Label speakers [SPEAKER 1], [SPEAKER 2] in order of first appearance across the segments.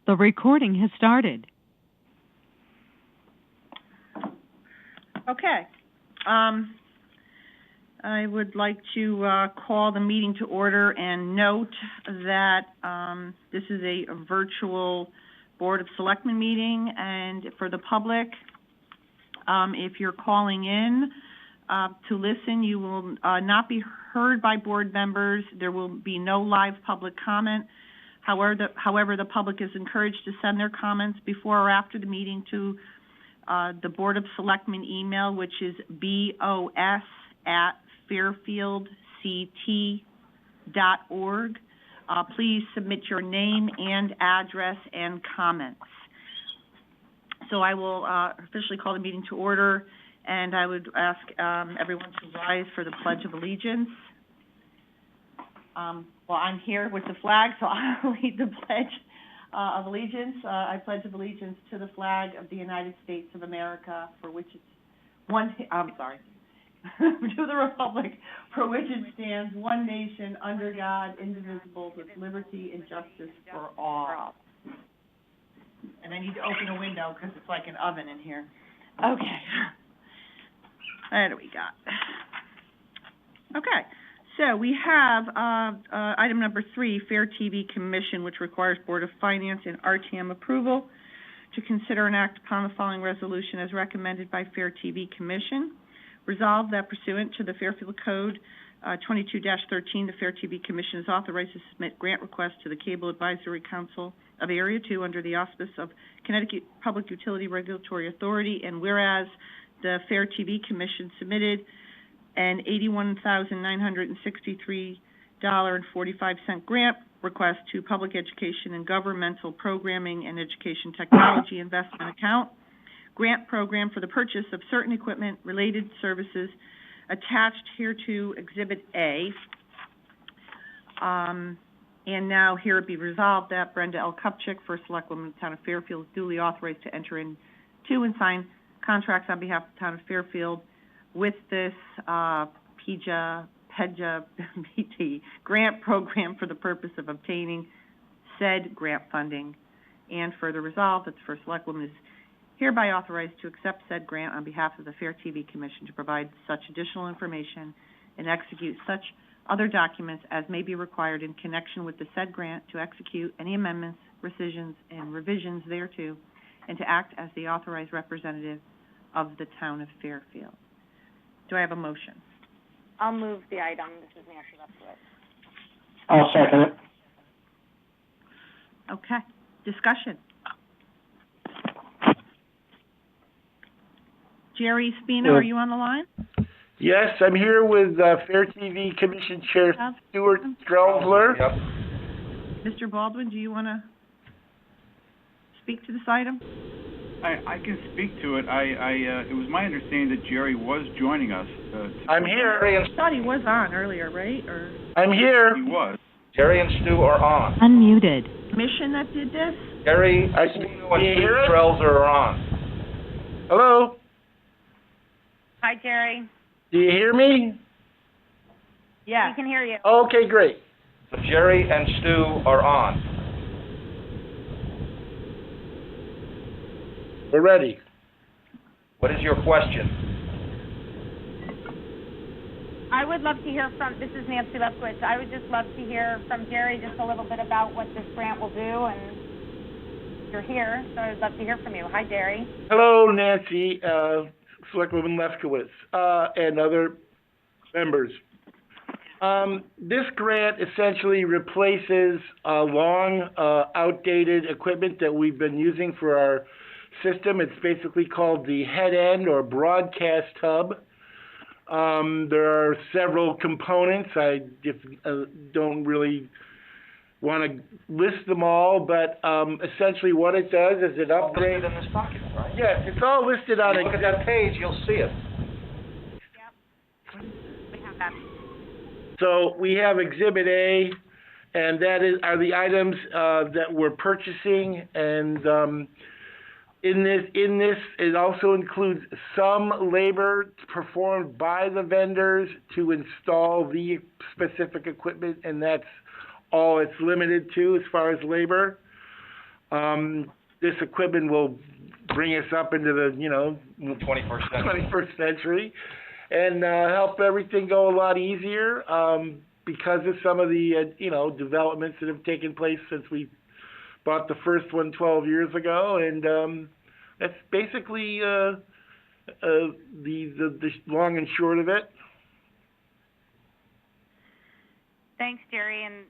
[SPEAKER 1] The recording has started.
[SPEAKER 2] Okay. I would like to call the meeting to order and note that this is a virtual Board of Selectmen meeting, and for the public, if you're calling in to listen, you will not be heard by board members. There will be no live public comment. However, the public is encouraged to send their comments before or after the meeting to the Board of Selectmen email, which is bos@fairfieldct.org. Please submit your name and address and comments. So I will officially call the meeting to order, and I would ask everyone to rise for the Pledge of Allegiance. Well, I'm here with the flag, so I'll lead the Pledge of Allegiance. I pledge of allegiance to the flag of the United States of America, for which it's to the republic for which it stands, one nation, under God, indivisible, with liberty and justice for all. And I need to open a window because it's like an oven in here. Okay. What do we got? Okay. So we have item number 3, FairTV Commission, which requires Board of Finance and RTM approval to consider and act upon the following resolution as recommended by FairTV Commission. Resolved that pursuant to the Fairfield Code 22-13, the FairTV Commission is authorized to submit grant requests to the Cable Advisory Council of Area 2 under the auspice of Connecticut Public Utility Regulatory Authority, and whereas the FairTV Commission submitted an $81,963.45 grant request to Public Education and Governmental Programming and Education Technology Investment Account grant program for the purchase of certain equipment, related services attached hereto Exhibit A. And now here it be resolved that Brenda L. Kupchik, First Selectwoman of the Town of Fairfield, is duly authorized to enter into and sign contracts on behalf of the Town of Fairfield with this PEDJA grant program for the purpose of obtaining said grant funding. And further resolved that the First Selectwoman is hereby authorized to accept said grant on behalf of the FairTV Commission to provide such additional information and execute such other documents as may be required in connection with the said grant, to execute any amendments, rescissions, and revisions thereto, and to act as the authorized representative of the Town of Fairfield. Do I have a motion?
[SPEAKER 3] I'll move the item. This is Nancy Lefkowitz.
[SPEAKER 4] I'll second it.
[SPEAKER 2] Okay. Discussion. Jerry Spina, are you on the line?
[SPEAKER 4] Yes, I'm here with FairTV Commission Chair Stuart Strelzler.
[SPEAKER 5] Yep.
[SPEAKER 2] Mr. Baldwin, do you want to speak to this item?
[SPEAKER 6] I can speak to it. It was my understanding that Jerry was joining us.
[SPEAKER 4] I'm here.
[SPEAKER 2] I thought he was on earlier, right? Or
[SPEAKER 4] I'm here.
[SPEAKER 6] He was.
[SPEAKER 5] Jerry and Stu are on.
[SPEAKER 1] Unmuted.
[SPEAKER 2] Commission that did this?
[SPEAKER 5] Jerry,
[SPEAKER 4] I
[SPEAKER 5] Stu,
[SPEAKER 4] can
[SPEAKER 5] and
[SPEAKER 4] you hear it?
[SPEAKER 5] Strelzer are on.
[SPEAKER 4] Hello?
[SPEAKER 3] Hi, Jerry.
[SPEAKER 4] Do you hear me?
[SPEAKER 2] Yeah.
[SPEAKER 3] We can hear you.
[SPEAKER 4] Okay, great.
[SPEAKER 5] So Jerry and Stu are on.
[SPEAKER 4] We're ready.
[SPEAKER 5] What is your question?
[SPEAKER 3] I would love to hear from, this is Nancy Lefkowitz. I would just love to hear from Jerry just a little bit about what this grant will do, and you're here, so I'd love to hear from you. Hi, Jerry.
[SPEAKER 4] Hello, Nancy, Selectwoman Lefkowitz, and other members. This grant essentially replaces long, outdated equipment that we've been using for our system. It's basically called the head end or broadcast hub. There are several components. I don't really want to list them all, but essentially what it does is it upgrades.
[SPEAKER 5] Listed in this document, right?
[SPEAKER 4] Yes, it's all listed on
[SPEAKER 5] If
[SPEAKER 4] it.
[SPEAKER 5] you look at that page, you'll see it.
[SPEAKER 3] Yep. We have that.
[SPEAKER 4] So we have Exhibit A, and that are the items that we're purchasing, and in this, it also includes some labor performed by the vendors to install the specific equipment, and that's all it's limited to as far as labor. This equipment will bring us up into the,
[SPEAKER 5] 21st century.
[SPEAKER 4] 21st century, and help everything go a lot easier, because of some of the, developments that have taken place since we bought the first one 12 years ago, and that's basically the long and short of it.
[SPEAKER 3] Thanks, Jerry, and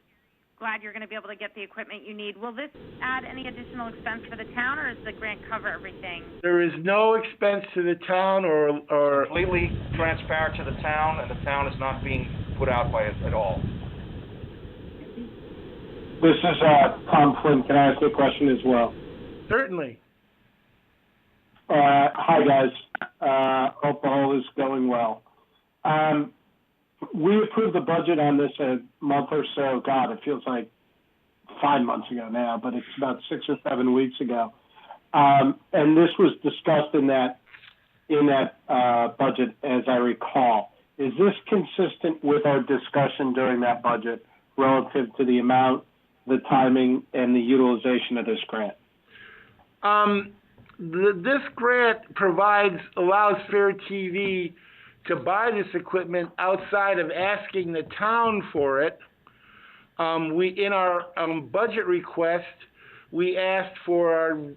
[SPEAKER 3] glad you're going to be able to get the equipment you need. Will this add any additional expense for the town, or does the grant cover everything?
[SPEAKER 4] There is no expense to the town or
[SPEAKER 5] Completely transparent to the town, and the town is not being put out by it at all.
[SPEAKER 7] This is Tom Flynn. Can I ask you a question as well?
[SPEAKER 4] Certainly.
[SPEAKER 7] Hi, guys. Hope all is going well. We approved the budget on this a month or so. God, it feels like 5 months ago now, but it's about 6 or 7 weeks ago. And this was discussed in that budget, as I recall. Is this consistent with our discussion during that budget relative to the amount, the timing, and the utilization of this grant?
[SPEAKER 4] This grant allows FairTV to buy this equipment outside of asking the town for it. In our budget request, we asked for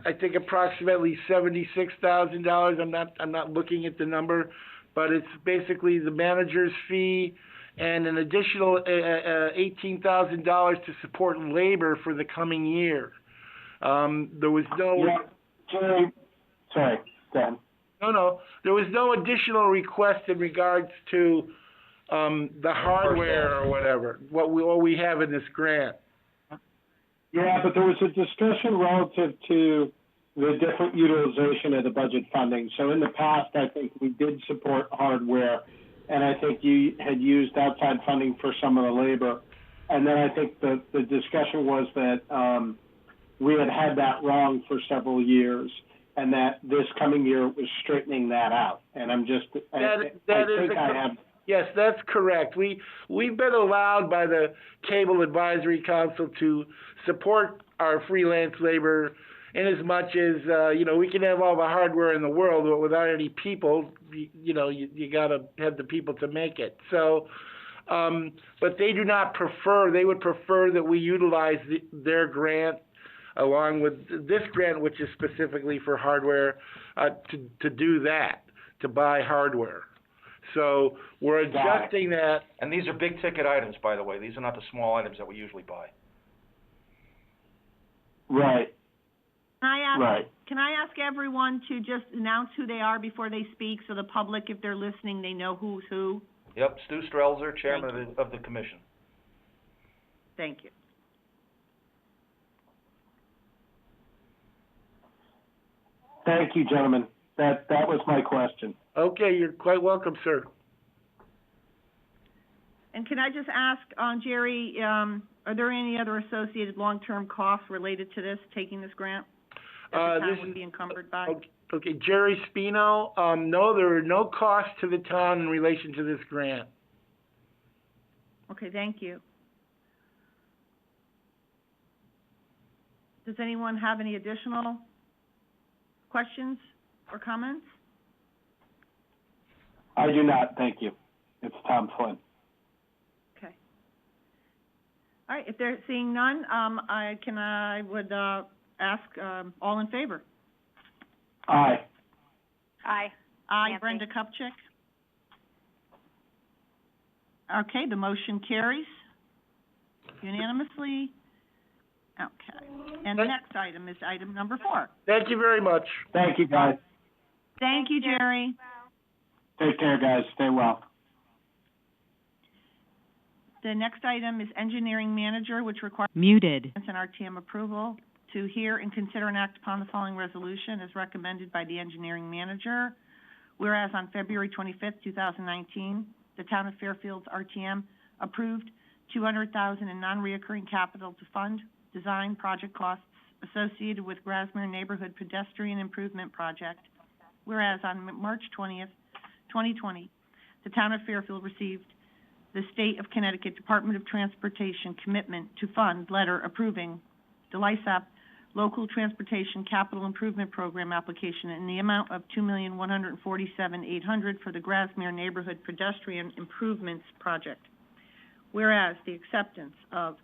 [SPEAKER 4] I think approximately $76,000. I'm not looking at the number, but it's basically the manager's fee and an additional $18,000 to support labor for the coming year. There was no.
[SPEAKER 7] Yeah, Jerry. Sorry, Dan.
[SPEAKER 4] No. There was no additional request in regards to the hardware or whatever. What we have in this grant.
[SPEAKER 7] Yeah, but there was a discussion relative to the different utilization of the budget funding. So in the past, I think we did support hardware, and I think you had used outside funding for some of the labor. And then I think the discussion was that we had that wrong for several years, and that this coming year was straightening that out. And I'm just,
[SPEAKER 4] Yes, that's correct. We've been allowed by the Cable Advisory Council to support our freelance labor in as much as, we can have all the hardware in the world, but without any people, you got to have the people to make it. So, but they do not prefer, they would prefer that we utilize their grant along with this grant, which is specifically for hardware, to do that, to buy hardware. So we're adjusting that.
[SPEAKER 5] And these are big ticket items, by the way. These are not the small items that we usually buy.
[SPEAKER 7] Right.
[SPEAKER 2] Can I ask everyone to just announce who they are before they speak, so the public, if they're listening, they know who's who?
[SPEAKER 5] Yep, Stu Strelzer, chairman of the commission.
[SPEAKER 2] Thank you.
[SPEAKER 7] Thank you, gentlemen. That was my question.
[SPEAKER 4] Okay, you're quite welcome, sir.
[SPEAKER 2] And can I just ask, Jerry, are there any other associated long-term costs related to this, taking this grant, that the town would be encumbered by?
[SPEAKER 4] Okay, Jerry Spino, no, there are no costs to the town in relation to this grant.
[SPEAKER 2] Okay, thank you. Does anyone have any additional questions or comments?
[SPEAKER 7] I do not, thank you. It's Tom Flynn.
[SPEAKER 2] Okay. All right, if they're seeing none, I would ask, all in favor?
[SPEAKER 7] Aye.
[SPEAKER 3] Aye.
[SPEAKER 2] Aye,
[SPEAKER 3] Nancy.
[SPEAKER 2] Brenda Kupchak. Okay, the motion carries unanimously. Okay, and the next item is item number 4.
[SPEAKER 4] Thank you very much.
[SPEAKER 7] Thank you, guys.
[SPEAKER 2] Thank you, Jerry.
[SPEAKER 7] Take care, guys. Stay well.
[SPEAKER 2] The next item is engineering manager, which requires
[SPEAKER 1] Muted.
[SPEAKER 2] an RTM approval to hear and consider and act upon the following resolution as recommended by the engineering manager. Whereas on February 25th, 2019, the town of Fairfield's RTM approved $200,000 in non-reoccurring capital to fund design project costs associated with Grasmere Neighborhood Pedestrian Improvement Project. Whereas on March 20th, 2020, the town of Fairfield received the State of Connecticut Department of Transportation commitment to fund letter approving the LISAP Local Transportation Capital Improvement Program application in the amount of $2,147,800 for the Grasmere Neighborhood Pedestrian Improvements Project. Whereas the acceptance of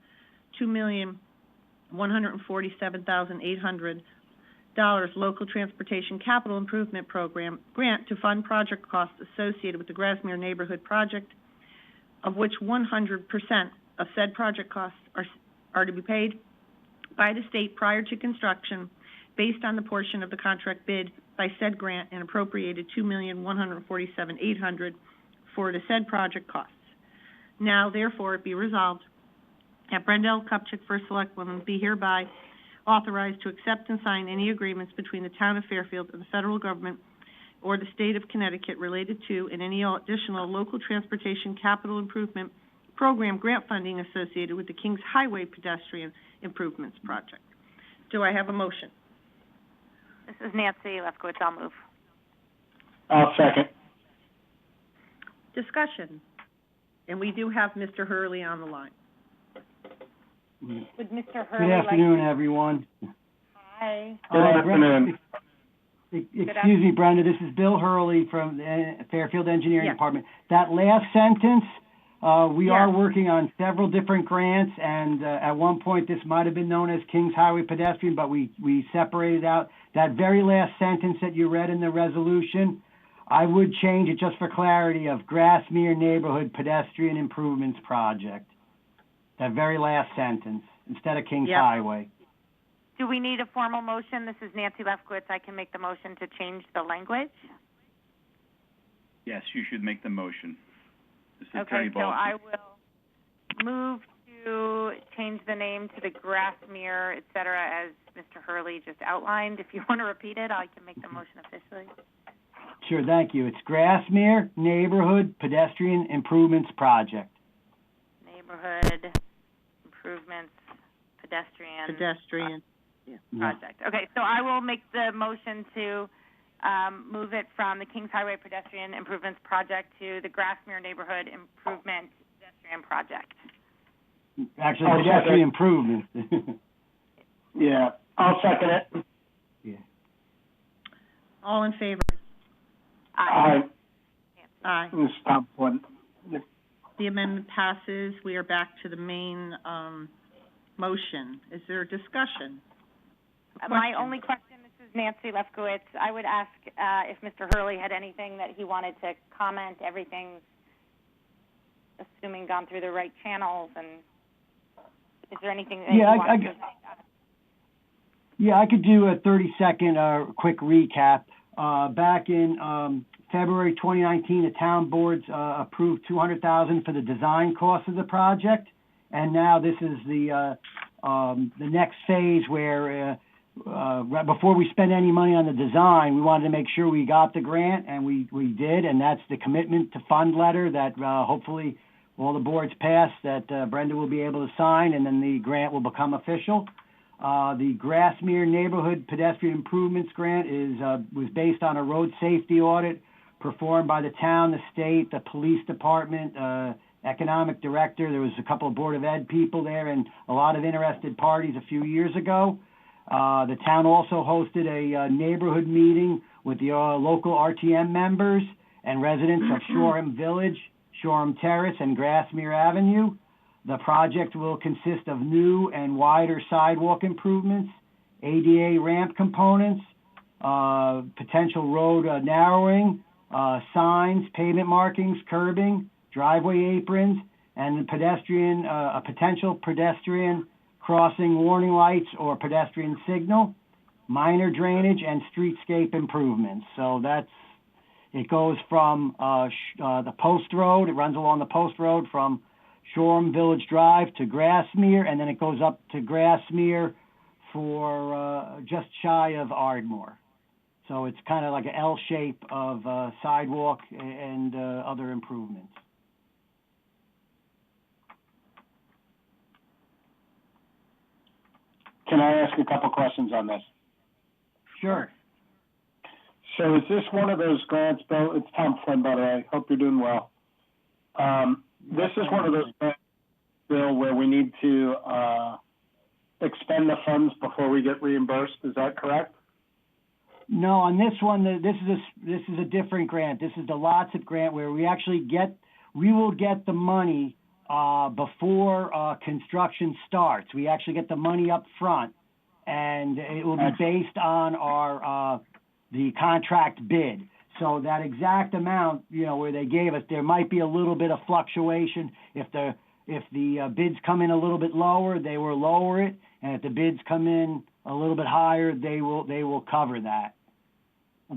[SPEAKER 2] $2,147,800 Local Transportation Capital Improvement Program grant to fund project costs associated with the Grasmere Neighborhood Project, of which 100% of said project costs are to be paid by the state prior to construction, based on the portion of the contract bid by said grant and appropriated $2,147,800 for the said project costs. Now, therefore, it be resolved that Brenda L. Kupchak, First Selectwoman, be hereby authorized to accept and sign any agreements between the Town of Fairfield and the federal government or the State of Connecticut related to and any additional local transportation capital improvement program grant funding associated with the Kings Highway Pedestrian Improvements Project. Do I have a motion?
[SPEAKER 3] This is Nancy Lefkowitz. I'll move.
[SPEAKER 7] I'll second.
[SPEAKER 2] Discussion. And we do have Mr. Hurley on the line.
[SPEAKER 3] Would Mr. Hurley
[SPEAKER 8] Good afternoon, everyone.
[SPEAKER 3] Hi.
[SPEAKER 7] Good afternoon.
[SPEAKER 8] Excuse me, Brenda, this is Bill Hurley from the Fairfield Engineering
[SPEAKER 2] Yes.
[SPEAKER 8] Department. That last sentence, we
[SPEAKER 2] Yes.
[SPEAKER 8] are working on several different grants, and at one point this might have been known as Kings Highway Pedestrian, but we separated out that very last sentence that you read in the resolution. I would change it just for clarity of Grasmere Neighborhood Pedestrian Improvements Project. That very last sentence, instead of Kings
[SPEAKER 2] Yep.
[SPEAKER 8] Highway.
[SPEAKER 3] Do we need a formal motion? This is Nancy Lefkowitz. I can make the motion to change the language.
[SPEAKER 6] Yes, you should make the motion. This is
[SPEAKER 3] Okay,
[SPEAKER 6] Attorney
[SPEAKER 3] so
[SPEAKER 6] Baldwin.
[SPEAKER 3] I will move to change the name to the Grasmere, et cetera, as Mr. Hurley just outlined. If you want to repeat it, I can make the motion officially.
[SPEAKER 8] Sure, thank you. It's Grasmere Neighborhood Pedestrian Improvements Project.
[SPEAKER 3] Neighborhood Improvements Pedestrian Project. Okay, so I will make the motion to move it from the Kings Highway Pedestrian Improvements Project to the Grasmere Neighborhood Improvement Pedestrian Project.
[SPEAKER 8] Actually,
[SPEAKER 7] I'll
[SPEAKER 8] pedestrian
[SPEAKER 7] second.
[SPEAKER 8] improvement.
[SPEAKER 7] Yeah, I'll second it.
[SPEAKER 8] Yeah.
[SPEAKER 2] All in favor?
[SPEAKER 3] Aye.
[SPEAKER 2] Aye.
[SPEAKER 7] Stop one.
[SPEAKER 2] The amendment passes. We are back to the main motion. Is there a discussion?
[SPEAKER 3] My only question, this is Nancy Lefkowitz. I would ask if Mr. Hurley had anything that he wanted to comment. Everything's, assuming, gone through the right channels, and is there anything that you want to say?
[SPEAKER 8] Yeah, I could do a 30-second quick recap. Back in February 2019, the town boards approved $200,000 for the design cost of the project, and now this is the next phase where right before we spend any money on the design, we wanted to make sure we got the grant, and we did, and that's the commitment to fund letter that hopefully all the boards pass, that Brenda will be able to sign, and then the grant will become official. The Grasmere Neighborhood Pedestrian Improvements Grant was based on a road safety audit performed by the town, the state, the police department, economic director. There was a couple of Board of Ed people there and a lot of interested parties a few years ago. The town also hosted a neighborhood meeting with the local RTM members and residents of Shoreham Village, Shoreham Terrace, and Grasmere Avenue. The project will consist of new and wider sidewalk improvements, ADA ramp components, potential road narrowing, signs, pavement markings, curbing, driveway aprons, and a potential pedestrian crossing warning lights or pedestrian signal, minor drainage, and streetscape improvements. So it goes from the Post Road, it runs along the Post Road from Shoreham Village Drive to Grasmere, and then it goes up to Grasmere for just shy of Ardmore. So it's kind of like an L shape of sidewalk and other improvements.
[SPEAKER 7] Can I ask a couple questions on this?
[SPEAKER 8] Sure.
[SPEAKER 7] So is this one of those grants, Bill? It's Tom Flynn, by the way. Hope you're doing well. This is one of those things, Bill, where we need to, expend the funds before we get reimbursed. Is that correct?
[SPEAKER 8] No, on this one, this is a different grant. This is the LOTCIP grant where we will get the money before construction starts. We actually get the money up front, and it will be based on the contract bid. So that exact amount, where they gave us, there might be a little bit of fluctuation. If the bids come in a little bit lower, they will lower it, and if the bids come in a little bit higher, they will cover that.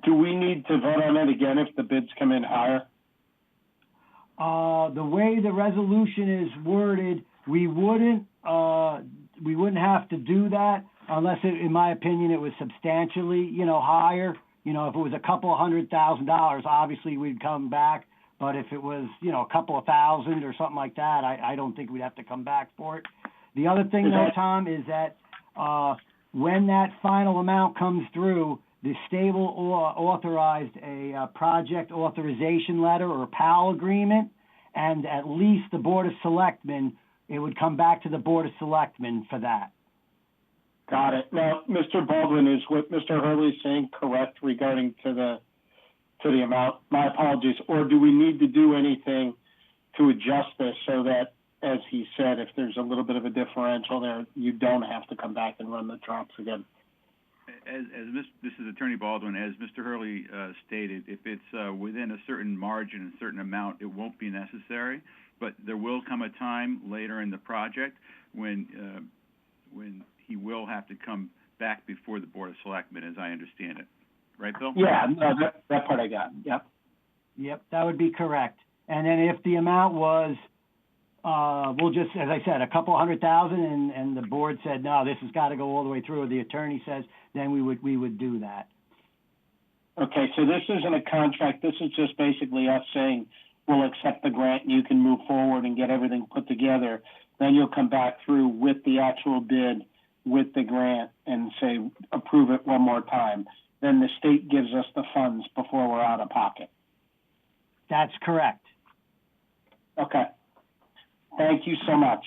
[SPEAKER 7] Do we need to vote on it again if the bids come in higher?
[SPEAKER 8] The way the resolution is worded, we wouldn't have to do that unless, in my opinion, it was substantially, higher. If it was a couple of $100,000, obviously we'd come back. But if it was, a couple of thousand or something like that, I don't think we'd have to come back for it. The other thing, though, Tom, is that when that final amount comes through, the state will authorized a project authorization letter or PAL agreement, and at least the Board of Selectmen, it would come back to the Board of Selectmen for that.
[SPEAKER 7] Got it. Now, Mr. Baldwin, is what Mr. Hurley saying correct regarding to the amount? My apologies. Or do we need to do anything to adjust this so that, as he said, if there's a little bit of a differential there, you don't have to come back and run the drops again?
[SPEAKER 6] This is Attorney Baldwin. As Mr. Hurley stated, if it's within a certain margin, a certain amount, it won't be necessary. But there will come a time later in the project when he will have to come back before the Board of Selectmen, as I understand it. Right, Bill?
[SPEAKER 7] Yeah, no, that part I got. Yep.
[SPEAKER 8] Yep, that would be correct. And then if the amount was, we'll just, as I said, a couple $100,000, and the board said, no, this has got to go all the way through, or the attorney says, then we would do that.
[SPEAKER 7] Okay, so this isn't a contract. This is just basically us saying we'll accept the grant and you can move forward and get everything put together. Then you'll come back through with the actual bid, with the grant, and say, approve it one more time. Then the state gives us the funds before we're out of pocket.
[SPEAKER 8] That's correct.
[SPEAKER 7] Okay. Thank you so much.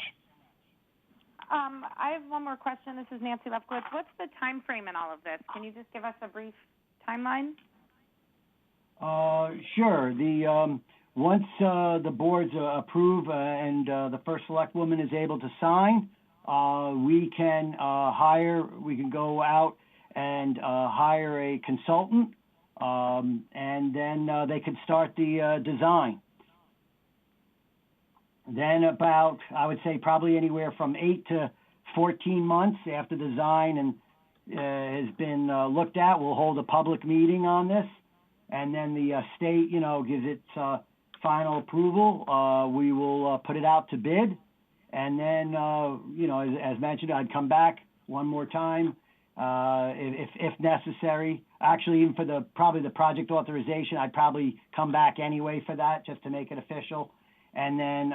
[SPEAKER 3] I have one more question. This is Nancy Lefkowitz. What's the time frame in all of this? Can you just give us a brief timeline?
[SPEAKER 8] Sure. Once the boards approve and the first select woman is able to sign, we can go out and hire a consultant, and then they could start the design. Then about, I would say, probably anywhere from 8 to 14 months after the design has been looked at, we'll hold a public meeting on this, and then the state, gives its final approval. We will put it out to bid, and then, as mentioned, I'd come back one more time if necessary. Actually, even for probably the project authorization, I'd probably come back anyway for that, just to make it official. And then,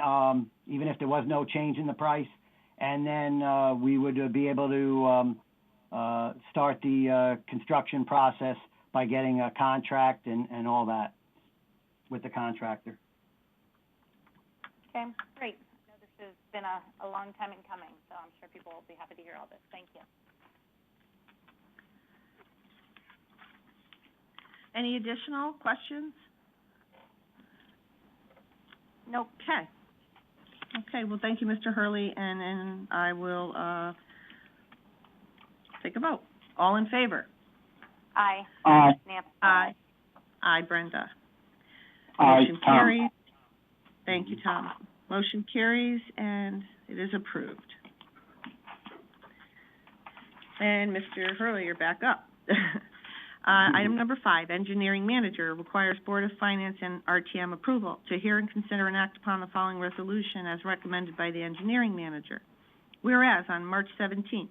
[SPEAKER 8] even if there was no change in the price, and then we would be able to start the construction process by getting a contract and all that with the contractor.
[SPEAKER 3] Okay, great. I know this has been a long time in coming, so I'm sure people will be happy to hear all this. Thank you.
[SPEAKER 2] Any additional questions?
[SPEAKER 3] Nope.
[SPEAKER 2] Okay. Okay, well, thank you, Mr. Hurley, and I will take a vote. All in favor?
[SPEAKER 3] Aye.
[SPEAKER 7] Aye.
[SPEAKER 3] Nancy.
[SPEAKER 2] Aye. Aye, Brenda.
[SPEAKER 7] Aye,
[SPEAKER 2] Motion
[SPEAKER 7] Tom.
[SPEAKER 2] carries. Thank you, Tom. Motion carries, and it is approved. And Mr. Hurley, you're back up. Item number 5, engineering manager requires Board of Finance and RTM approval to hear and consider and act upon the following resolution as recommended by the engineering manager. Whereas on March 17th,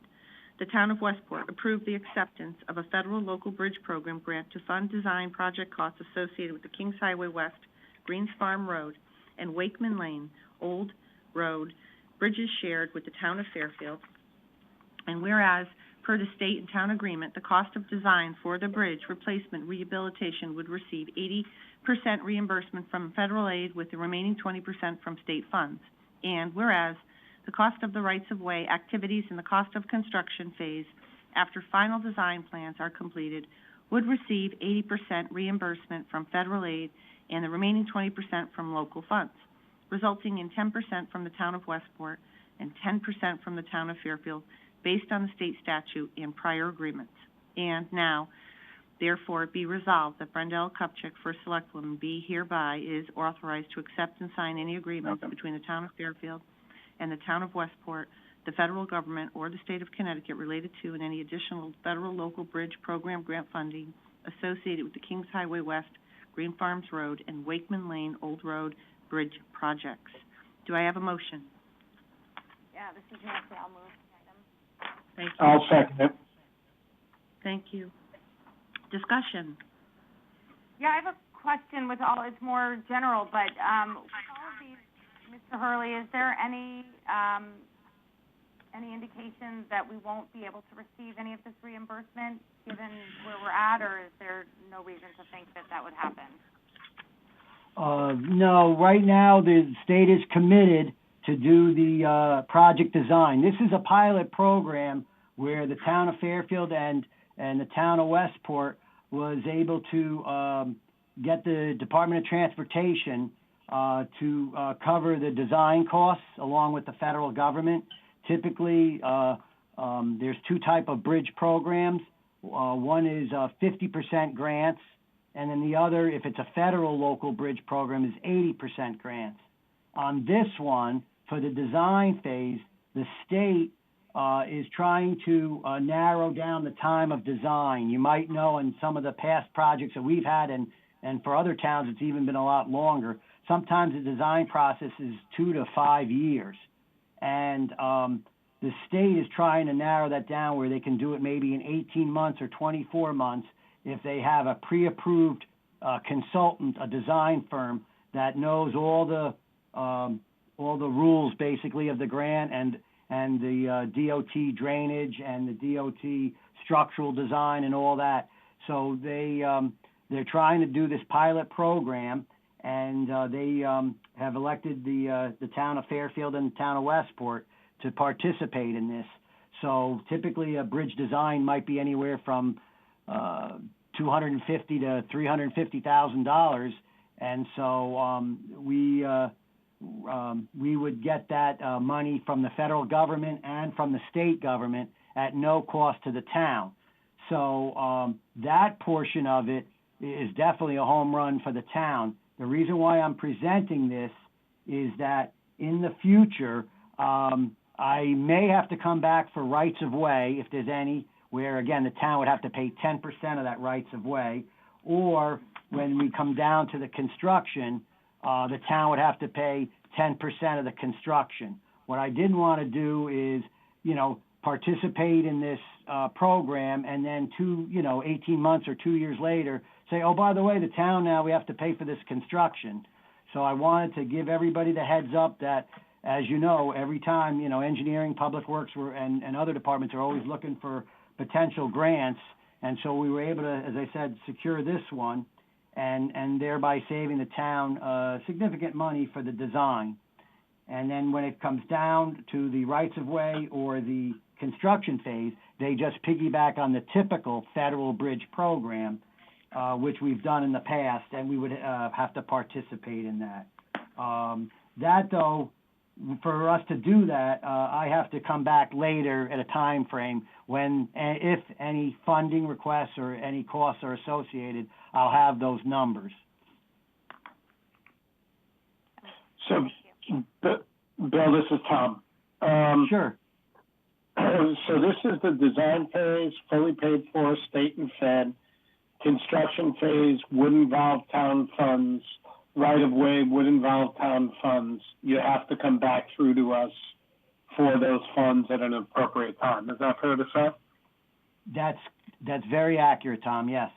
[SPEAKER 2] the town of Westport approved the acceptance of a federal local bridge program grant to fund design project costs associated with the Kings Highway West, Greens Farm Road, and Wakeman Lane, Old Road, bridges shared with the town of Fairfield. And whereas, per the state and town agreement, the cost of design for the bridge replacement rehabilitation would receive reimbursement from federal aid with the remaining 20% from state funds. And whereas the cost of the rights-of-way activities and the cost of construction phase after final design plans are completed would receive 80% reimbursement from federal aid and the remaining 20% from local funds, resulting in 10% from the town of Westport and 10% from the town of Fairfield based on the state statute and prior agreements. And now, therefore, be resolved that Brenda L. Kupchak, First Selectwoman, be hereby is authorized to accept and sign any agreements between the town of Fairfield and the town of Westport, the federal government, or the state of Connecticut related to and any additional federal local bridge program grant funding associated with the Kings Highway West, Green Farms Road, and Wakeman Lane Old Road Bridge projects. Do I have a motion?
[SPEAKER 3] Yeah, this is Nancy. I'll move the item.
[SPEAKER 2] Thank you.
[SPEAKER 7] I'll second it.
[SPEAKER 2] Thank you. Discussion.
[SPEAKER 3] Yeah, I have a question with all, it's more general, but with all of these, Mr. Hurley, is there any indication that we won't be able to receive any of this reimbursement given where we're at, or is there no reason to think that that would happen?
[SPEAKER 8] No, right now the state is committed to do the project design. This is a pilot program where the town of Fairfield and the town of Westport was able to get the Department of Transportation to cover the design costs along with the federal government. Typically, there's two type of bridge programs. One is 50% grants, and then the other, if it's a federal local bridge program, is 80% grants. On this one, for the design phase, the state is trying to narrow down the time of design. You might know in some of the past projects that we've had, and for other towns it's even been a lot longer, sometimes the design process is 2 to 5 years. And the state is trying to narrow that down where they can do it maybe in 18 months or 24 months if they have a pre-approved consultant, a design firm that knows all the rules basically of the grant and the DOT drainage and the DOT structural design and all that. So they're trying to do this pilot program, and they have elected the town of Fairfield and the town of Westport to participate in this. So typically a bridge design might be anywhere from $250,000 to $350,000, and so we would get that money from the federal government and from the state government at no cost to the town. So that portion of it is definitely a home run for the town. The reason why I'm presenting this is that in the future, I may have to come back for rights of way, if there's any, where again the town would have to pay 10% of that rights of way, or when we come down to the construction, the town would have to pay 10% of the construction. What I didn't want to do is, participate in this program and then 18 months or 2 years later say, oh, by the way, the town now we have to pay for this construction. So I wanted to give everybody the heads up that, as you know, every time, engineering, public works and other departments are always looking for potential grants. And so we were able to, as I said, secure this one and thereby saving the town significant money for the design. And then when it comes down to the rights of way or the construction phase, they just piggyback on the typical federal bridge program, which we've done in the past, and we would have to participate in that. That, though, for us to do that, I have to come back later at a time frame when, if any funding requests or any costs are associated, I'll have those numbers.
[SPEAKER 7] So, Bill, this is Tom.
[SPEAKER 8] Sure.
[SPEAKER 7] So this is the design phase, fully paid for, state and fed. Construction phase would involve town funds. Right-of-way would involve town funds. You have to come back through to us for those funds at an appropriate time. Is that fair to say?
[SPEAKER 8] That's very accurate, Tom, yes.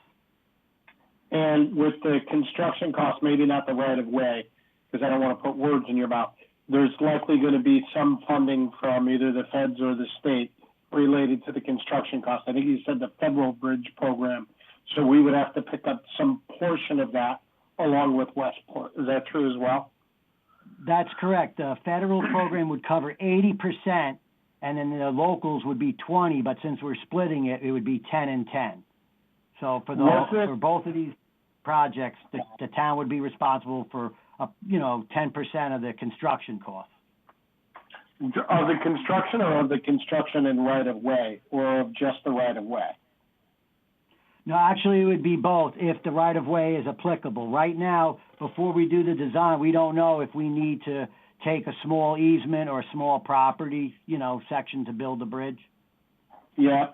[SPEAKER 7] And with the construction costs, maybe not the right-of-way, because I don't want to put words in your mouth, there's likely going to be some funding from either the feds or the state related to the construction costs. I think you said the federal bridge program. So we would have to pick up some portion of that along with Westport. Is that true as well?
[SPEAKER 8] That's correct. The federal program would cover 80%, and then the locals would be 20, but since we're splitting it, it would be 10 and 10. So for for both of these projects, the town would be responsible for, 10% of the construction costs.
[SPEAKER 7] Of the construction, or of the construction and right-of-way, or of just the right-of-way?
[SPEAKER 8] No, actually, it would be both if the right-of-way is applicable. Right now, before we do the design, we don't know if we need to take a small easement or a small property, section to build the bridge.
[SPEAKER 7] Yeah.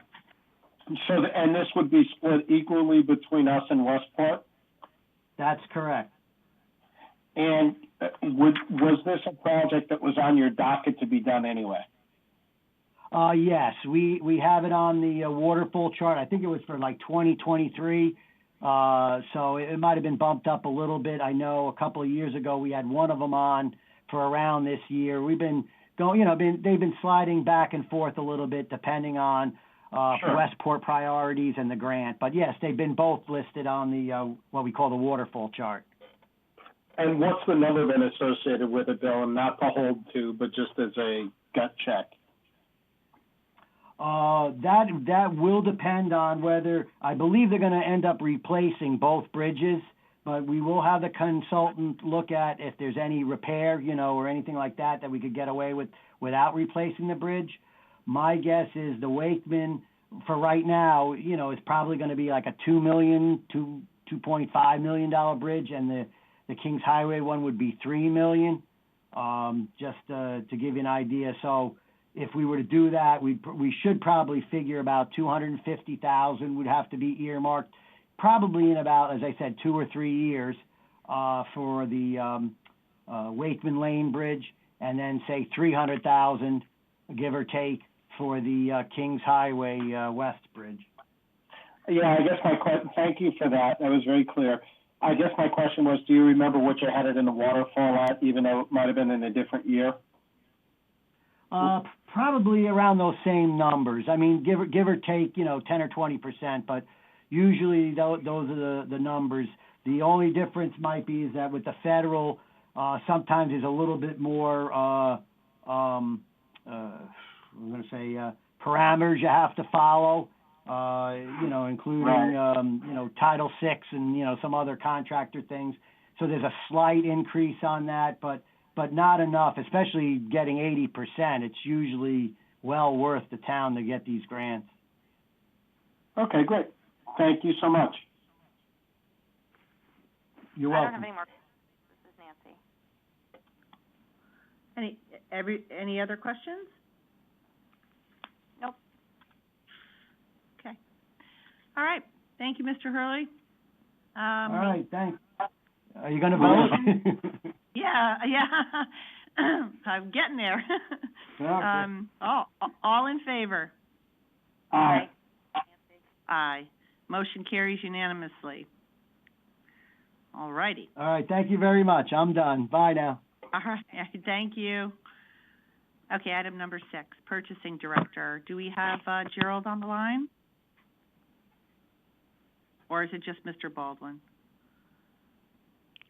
[SPEAKER 7] So, and this would be split equally between us and Westport?
[SPEAKER 8] That's correct.
[SPEAKER 7] And was this a project that was on your docket to be done anyway?
[SPEAKER 8] Yes, we have it on the waterfall chart. I think it was for like 2023. So it might have been bumped up a little bit. I know a couple of years ago we had one of them on for around this year. We've been going, they've been sliding back and forth a little bit depending on
[SPEAKER 7] Sure.
[SPEAKER 8] Westport priorities and the grant. But yes, they've been both listed on the what we call the waterfall chart.
[SPEAKER 7] And what's the number been associated with it, Bill? And not to hold to, but just as a gut check.
[SPEAKER 8] That will depend on whether, I believe they're going to end up replacing both bridges, but we will have the consultant look at if there's any repair, or anything like that we could get away with without replacing the bridge. My guess is the Wakeman, for right now, is probably going to be like a $2.5 million bridge, and the Kings Highway one would be $3 million, just to give you an idea. So if we were to do that, we should probably figure about $250,000 would have to be earmarked, probably in about, as I said, 2 or 3 years for the Wakeman Lane Bridge, and then say $300,000, give or take, for the Kings Highway West Bridge.
[SPEAKER 7] Yeah, I guess thank you for that. That was very clear. I guess my question was, do you remember what you had it in the waterfall at, even though it might have been in a different year?
[SPEAKER 8] Probably around those same numbers. I mean, give or take, 10 or 20%, but usually those are the numbers. The only difference might be is that with the federal, sometimes there's a little bit more, I'm going to say, parameters you have to follow, including,
[SPEAKER 7] Right.
[SPEAKER 8] Title VI and, some other contractor things. So there's a slight increase on that, but not enough, especially getting 80%. It's usually well worth the town to get these grants.
[SPEAKER 7] Okay, great. Thank you so much.
[SPEAKER 8] You're welcome.
[SPEAKER 3] I don't have any more questions. This is Nancy.
[SPEAKER 2] Any other questions?
[SPEAKER 3] Nope.
[SPEAKER 2] Okay. All right. Thank you, Mr. Hurley.
[SPEAKER 8] All right, thanks. Are you going to vote?
[SPEAKER 2] Yeah. I'm getting there.
[SPEAKER 8] Okay.
[SPEAKER 2] All in favor?
[SPEAKER 7] Aye.
[SPEAKER 2] Aye. Motion carries unanimously. All righty.
[SPEAKER 8] All right, thank you very much. I'm done. Bye now.
[SPEAKER 2] All right, thank you. Okay, item number 6, Purchasing Director. Do we have Gerald on the line? Or is it just Mr. Baldwin?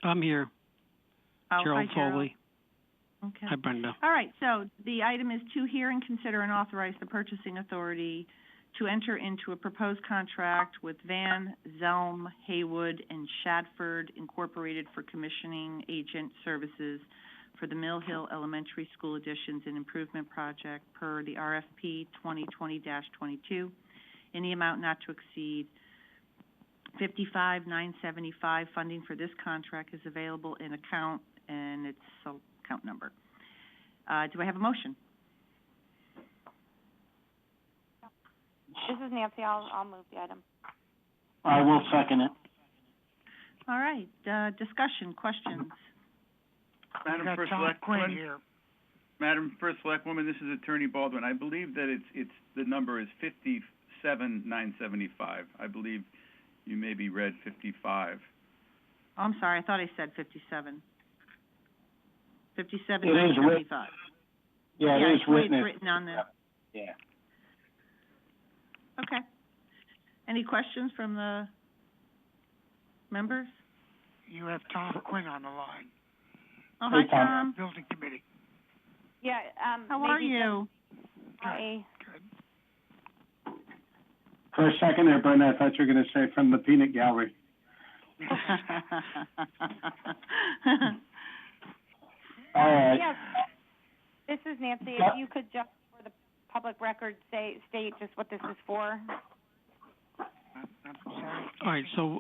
[SPEAKER 9] I'm here.
[SPEAKER 2] Oh,
[SPEAKER 9] Gerald
[SPEAKER 2] hi, Gerald.
[SPEAKER 9] Foley.
[SPEAKER 2] Okay.
[SPEAKER 9] Hi, Brenda.
[SPEAKER 2] All right, so the item is to hear and consider and authorize the purchasing authority to enter into a proposed contract with Van Zelm, Haywood, and Shadford Incorporated for commissioning agent services for the Mill Hill Elementary School additions and improvement project per the RFP 2020-22 in the amount not to exceed $55,975. Funding for this contract is available in account, and its account number. Do I have a motion?
[SPEAKER 3] This is Nancy. I'll move the item.
[SPEAKER 7] I will second it.
[SPEAKER 2] All right, discussion, questions?
[SPEAKER 6] Madam First Selectwoman, Madam First Selectwoman, this is Attorney Baldwin. I believe that it's the number is $57,975. I believe you maybe read 55.
[SPEAKER 2] Oh, I'm sorry, I thought I said 57.
[SPEAKER 7] It is
[SPEAKER 2] 57,975.
[SPEAKER 7] Yeah, it is
[SPEAKER 2] it's the way
[SPEAKER 7] written.
[SPEAKER 2] it's written on the.
[SPEAKER 7] Yeah.
[SPEAKER 2] Okay. Any questions from the members?
[SPEAKER 9] You have Tom Quinn on the line,
[SPEAKER 2] Oh, hi,
[SPEAKER 7] Hey, Tom.
[SPEAKER 2] Tom.
[SPEAKER 9] Building Committee.
[SPEAKER 3] Yeah,
[SPEAKER 2] How are
[SPEAKER 3] maybe
[SPEAKER 2] you?
[SPEAKER 3] Hi.
[SPEAKER 9] Good.
[SPEAKER 7] For a second there, Brenda, I thought you were going to say from the peanut gallery. All right.
[SPEAKER 3] Yes, this is Nancy.
[SPEAKER 7] Yeah.
[SPEAKER 3] If you could just, for the public record, state just what this is for.
[SPEAKER 9] I'm sorry.
[SPEAKER 10] All right, so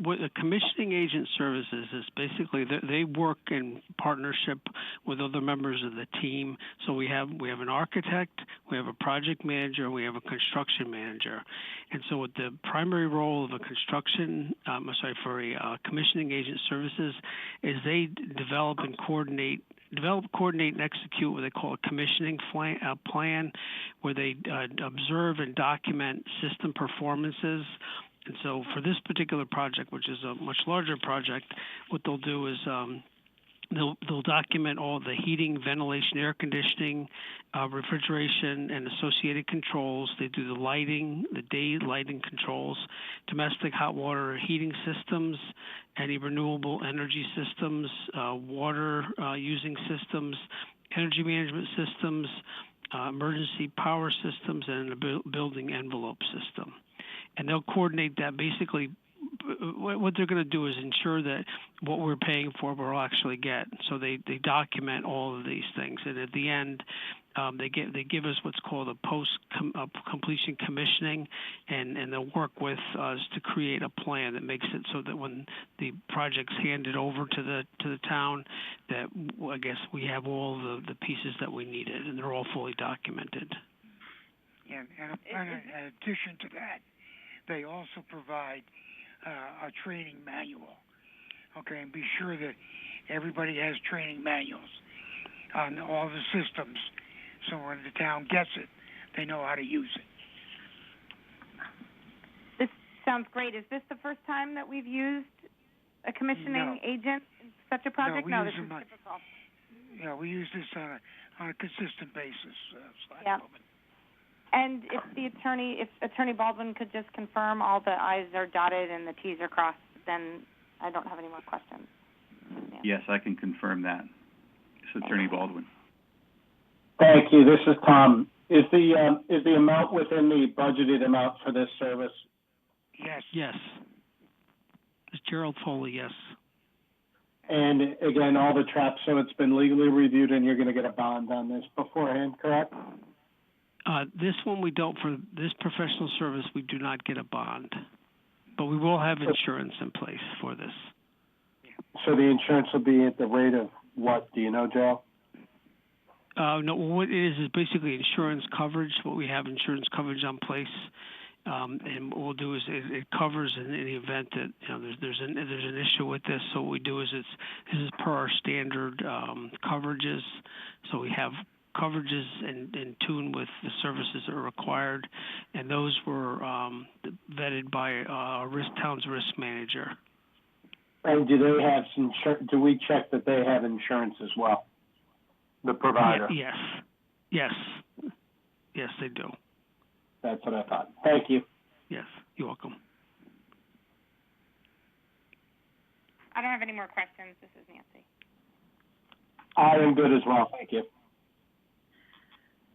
[SPEAKER 10] what a commissioning agent services is basically they work in partnership with other members of the team. So we have an architect, we have a project manager, we have a construction manager, and so what the primary role of a commissioning agent services is they develop, coordinate, and execute what they call a commissioning plan, where they observe and document system performances. And so for this particular project, which is a much larger project, what they'll do is they'll document all the heating, ventilation, air conditioning, refrigeration, and associated controls. They do the lighting, the day lighting controls, domestic hot water heating systems, any renewable energy systems, water using systems, energy management systems, emergency power systems, and a building envelope system. And they'll coordinate that. Basically, what they're going to do is ensure that what we're paying for we'll actually get. So they document all of these things, and at the end, they give us what's called a post-completion commissioning, and they'll work with us to create a plan that makes it so that when the project's handed over to the town, that I guess we have all the pieces that we needed, and they're all fully documented.
[SPEAKER 9] And in addition to that, they also provide a training manual. Okay, and be sure that everybody has training manuals on all the systems, so when the town gets it, they know how to use it.
[SPEAKER 3] This sounds great. Is this the first time that we've used a commissioning agent in such a project?
[SPEAKER 9] No,
[SPEAKER 3] this is
[SPEAKER 9] them
[SPEAKER 3] typical.
[SPEAKER 9] Yeah, we use this on a consistent basis.
[SPEAKER 3] Yeah. And if Attorney Baldwin could just confirm all the I's are dotted and the T's are crossed, then I don't have any more questions. Yeah.
[SPEAKER 6] Yes, I can confirm that. It's Attorney Baldwin.
[SPEAKER 7] Thank you. This is Tom. Is the amount within the budgeted amount for this service?
[SPEAKER 9] Yes.
[SPEAKER 10] Yes. It's Gerald Foley, yes.
[SPEAKER 7] And again, all the traps, so it's been legally reviewed and you're going to get a bond on this beforehand, correct?
[SPEAKER 10] This one we don't. For this professional service, we do not get a bond, but we will have insurance in place for this.
[SPEAKER 7] So the insurance will be at the rate of what? Do you know, Joe?
[SPEAKER 10] No, what it is basically insurance coverage. What we have insurance coverage on place, and what we'll do is it covers in the event that there's an issue with this. So what we do is this is per our standard coverages. So we have coverages in tune with the services that are required, and those were vetted by town's risk manager.
[SPEAKER 7] And do they have insurance? Do we check that they have insurance as well? The provider.
[SPEAKER 10] Yes, they do.
[SPEAKER 7] That's what I thought. Thank you.
[SPEAKER 10] Yes, you're welcome.
[SPEAKER 3] I don't have any more questions. This is Nancy.
[SPEAKER 7] I am good as well. Thank you.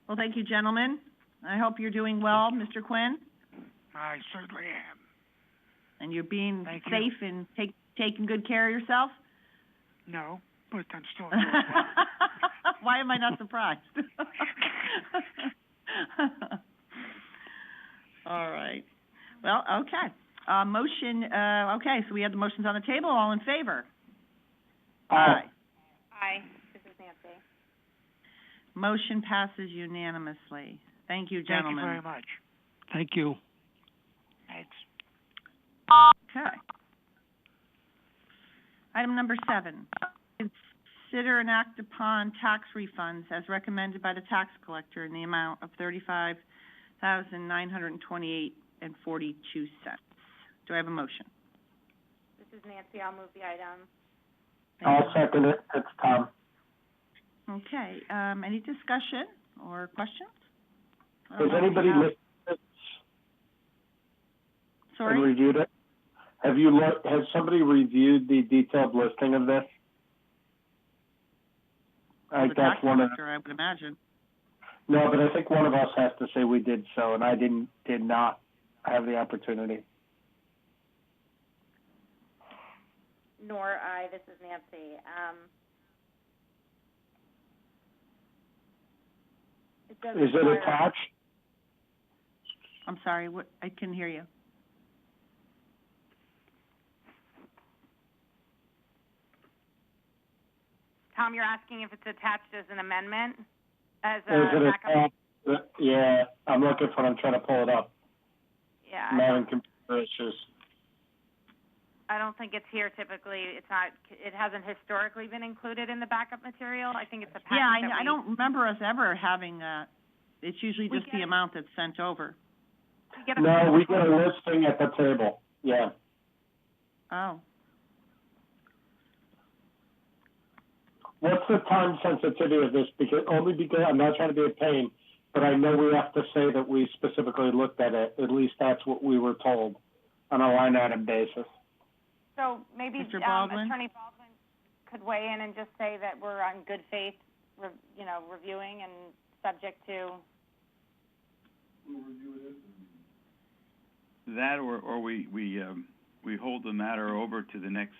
[SPEAKER 2] Well, thank you, gentlemen. I hope you're doing well, Mr. Quinn,
[SPEAKER 9] I certainly am.
[SPEAKER 2] and you're being
[SPEAKER 9] Thank you.
[SPEAKER 2] safe and taking good care of yourself.
[SPEAKER 9] No, but I'm still doing well.
[SPEAKER 2] Why am I not surprised? All right. Well, okay. Okay, so we have the motions on the table. All in favor? Aye.
[SPEAKER 3] Hi, this is Nancy.
[SPEAKER 2] Motion passes unanimously. Thank you, gentlemen.
[SPEAKER 9] Thank you very much.
[SPEAKER 10] Thank you.
[SPEAKER 9] Thanks.
[SPEAKER 2] Okay. Item number 7, consider and act upon tax refunds as recommended by the tax collector in the amount of $35,928.42. Do I have a motion?
[SPEAKER 3] This is Nancy. I'll move the item.
[SPEAKER 7] I'll second it. It's Tom.
[SPEAKER 2] Okay, any discussion or questions?
[SPEAKER 7] Has anybody looked at this
[SPEAKER 2] Sorry?
[SPEAKER 7] and reviewed it? Have you looked, has somebody reviewed the detailed listing of this? I think that's one of,
[SPEAKER 2] I would imagine.
[SPEAKER 7] no, but I think one of us has to say we did so, and I did not have the opportunity.
[SPEAKER 3] Nor I. This is Nancy.
[SPEAKER 7] Is it attached?
[SPEAKER 2] I'm sorry, what, I couldn't hear you.
[SPEAKER 3] Tom, you're asking if it's attached as an amendment? As
[SPEAKER 7] Is it
[SPEAKER 3] backup?
[SPEAKER 7] attached? Yeah, I'm looking for it. I'm trying to pull it up.
[SPEAKER 3] Yeah,
[SPEAKER 7] I'm having computer issues.
[SPEAKER 3] I don't think it's here typically. It's not, it hasn't historically been included in the backup material. I think it's a package
[SPEAKER 2] Yeah, I don't remember us ever having that. It's usually just the amount that's sent over.
[SPEAKER 7] No, we get a listing at the table. Yeah.
[SPEAKER 2] Oh.
[SPEAKER 7] What's the time sensitivity of this? Only because I'm not trying to be a pain, but I know we have to say that we specifically looked at it. At least that's what we were told on a line item basis.
[SPEAKER 3] So maybe
[SPEAKER 2] Mr. Baldwin?
[SPEAKER 3] Attorney Baldwin could weigh in and just say that we're on good faith, reviewing and subject to.
[SPEAKER 6] That or we hold the matter over to the next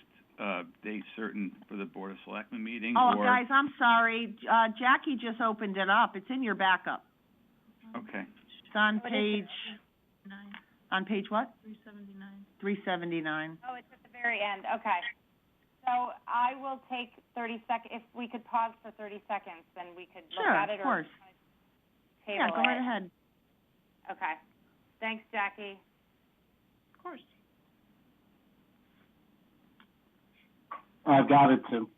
[SPEAKER 6] date certain for the Board of Selectmen meeting.
[SPEAKER 2] Oh,
[SPEAKER 6] or...
[SPEAKER 2] guys, I'm sorry. Jackie just opened it up. It's in your backup.
[SPEAKER 6] Okay.
[SPEAKER 2] It's on page... On page what? 379.
[SPEAKER 3] Oh, it's at the very end. Okay. So I will take 30 seconds. If we could pause for 30 seconds, then we could look at it.
[SPEAKER 2] Sure, of course.
[SPEAKER 3] Table
[SPEAKER 2] Yeah, go right ahead.
[SPEAKER 3] Okay. Thanks, Jackie.
[SPEAKER 2] Of course.
[SPEAKER 7] I got it too.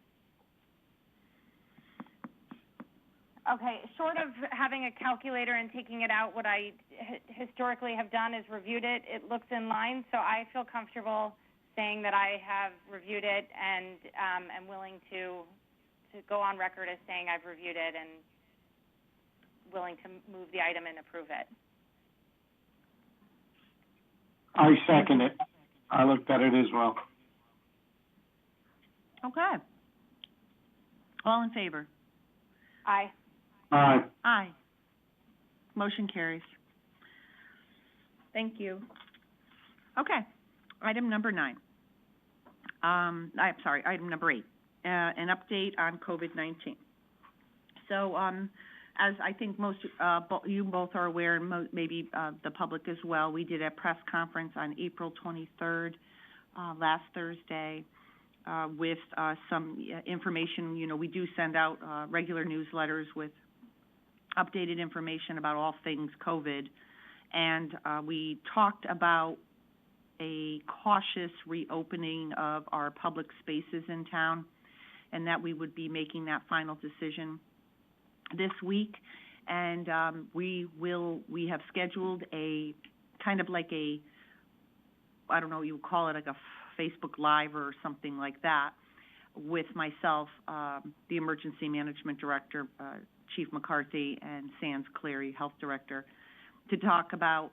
[SPEAKER 3] Okay, short of having a calculator and taking it out, what I historically have done is reviewed it. It looks in line, so I feel comfortable saying that I have reviewed it and am willing to go on record as saying I've reviewed it and willing to move the item and approve it.
[SPEAKER 7] I second it. I looked at it as well.
[SPEAKER 2] Okay. All in favor?
[SPEAKER 3] Aye.
[SPEAKER 7] Aye.
[SPEAKER 2] Aye. Motion carries. Thank you. Okay. Item number 9. Item number 8. An update on COVID-19. So, as I think most, you both are aware, and maybe the public as well, we did a press conference on April 23rd, last Thursday, with some information. We do send out regular newsletters with updated information about all things COVID, and we talked about a cautious reopening of our public spaces in town, and that we would be making that final decision this week. And we have scheduled a kind of like a, I don't know, you would call it like a Facebook Live or something like that, with myself, the Emergency Management Director, Chief McCarthy, and Sands Cleary, Health Director, to talk about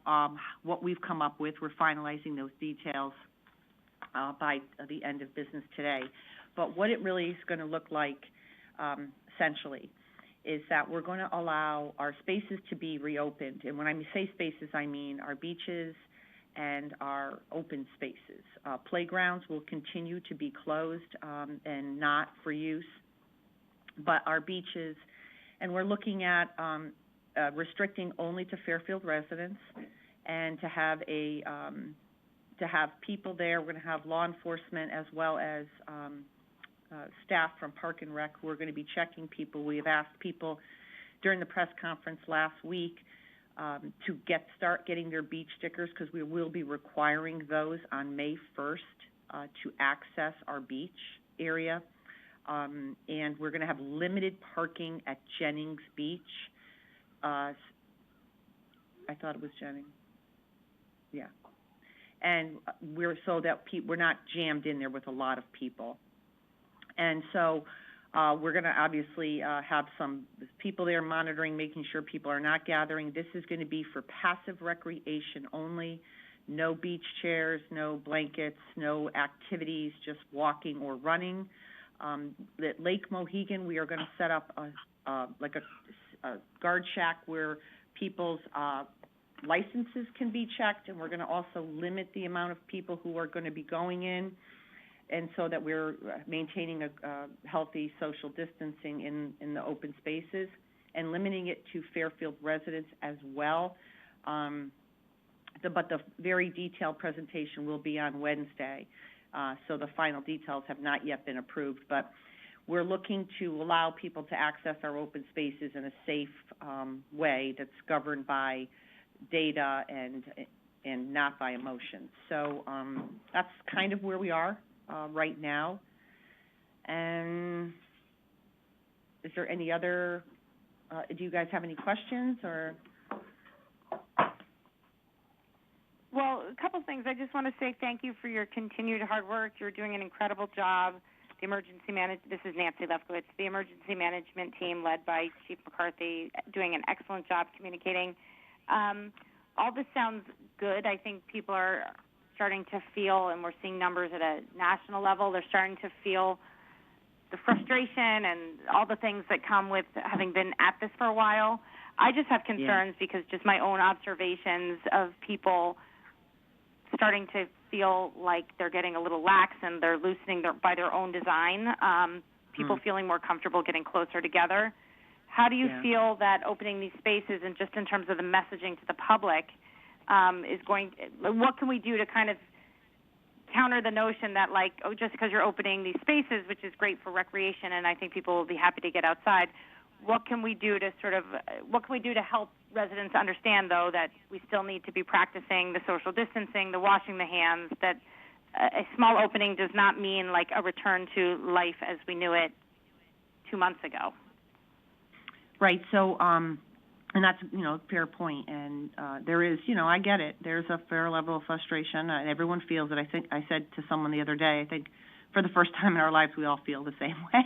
[SPEAKER 2] what we've come up with. We're finalizing those details by the end of business today. But what it really is going to look like, essentially, is that we're going to allow our spaces to be reopened. And when I say spaces, I mean our beaches and our open spaces. Playgrounds will continue to be closed and not for use, but our beaches, and we're looking at restricting only to Fairfield residents, and to have people there. We're going to have law enforcement as well as staff from Park and Rec who are going to be checking people. We have asked people during the press conference last week to start getting their beach stickers, because we will be requiring those on May 1st to access our beach area. And we're going to have limited parking at Jennings Beach. I thought it was Jennings. Yeah. And we're not jammed in there with a lot of people. And so we're going to obviously have some people there monitoring, making sure people are not gathering. This is going to be for passive recreation only, no beach chairs, no blankets, no activities, just walking or running. At Lake Mohegan, we are going to set up a guard shack where people's licenses can be checked, and we're going to also limit the amount of people who are going to be going in, and so that we're maintaining a healthy social distancing in the open spaces, and limiting it to Fairfield residents as well. But the very detailed presentation will be on Wednesday, so the final details have not yet been approved. But we're looking to allow people to access our open spaces in a safe way that's governed by data and not by emotion. So that's kind of where we are right now. And is there any other, do you guys have any questions or?
[SPEAKER 3] Well, a couple things. I just want to say thank you for your continued hard work. You're doing an incredible job. The this is Nancy Lefkowitz, the emergency management team led by Chief McCarthy, doing an excellent job communicating. All this sounds good. I think people are starting to feel, and we're seeing numbers at a national level, they're starting to feel the frustration and all the things that come with having been at this for a while. I just have concerns because just my own observations of people starting to feel like they're getting a little lax and they're loosening by their own design, people feeling more comfortable getting closer together. How do you feel that opening these spaces, and just in terms of the messaging to the public, what can we do to kind of counter the notion that, like, oh, just because you're opening these spaces, which is great for recreation, and I think people will be happy to get outside, what can we do to help residents understand, though, that we still need to be practicing the social distancing, the washing the hands, that a small opening does not mean like a return to life as we knew it 2 months ago?
[SPEAKER 2] Right. So, and that's, a fair point. And there is, I get it. There's a fair level of frustration. Everyone feels it. I think I said to someone the other day, I think for the first time in our lives, we all feel the same way.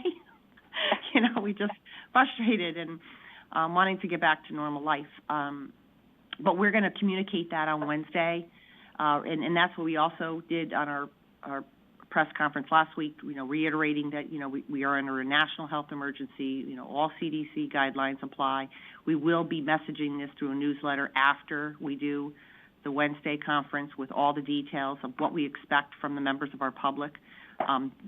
[SPEAKER 2] We just frustrated and wanting to get back to normal life. But we're going to communicate that on Wednesday. And that's what we also did on our press conference last week, reiterating that, we are under a national health emergency, all CDC guidelines apply. We will be messaging this through a newsletter after we do the Wednesday conference with all the details of what we expect from the members of our public.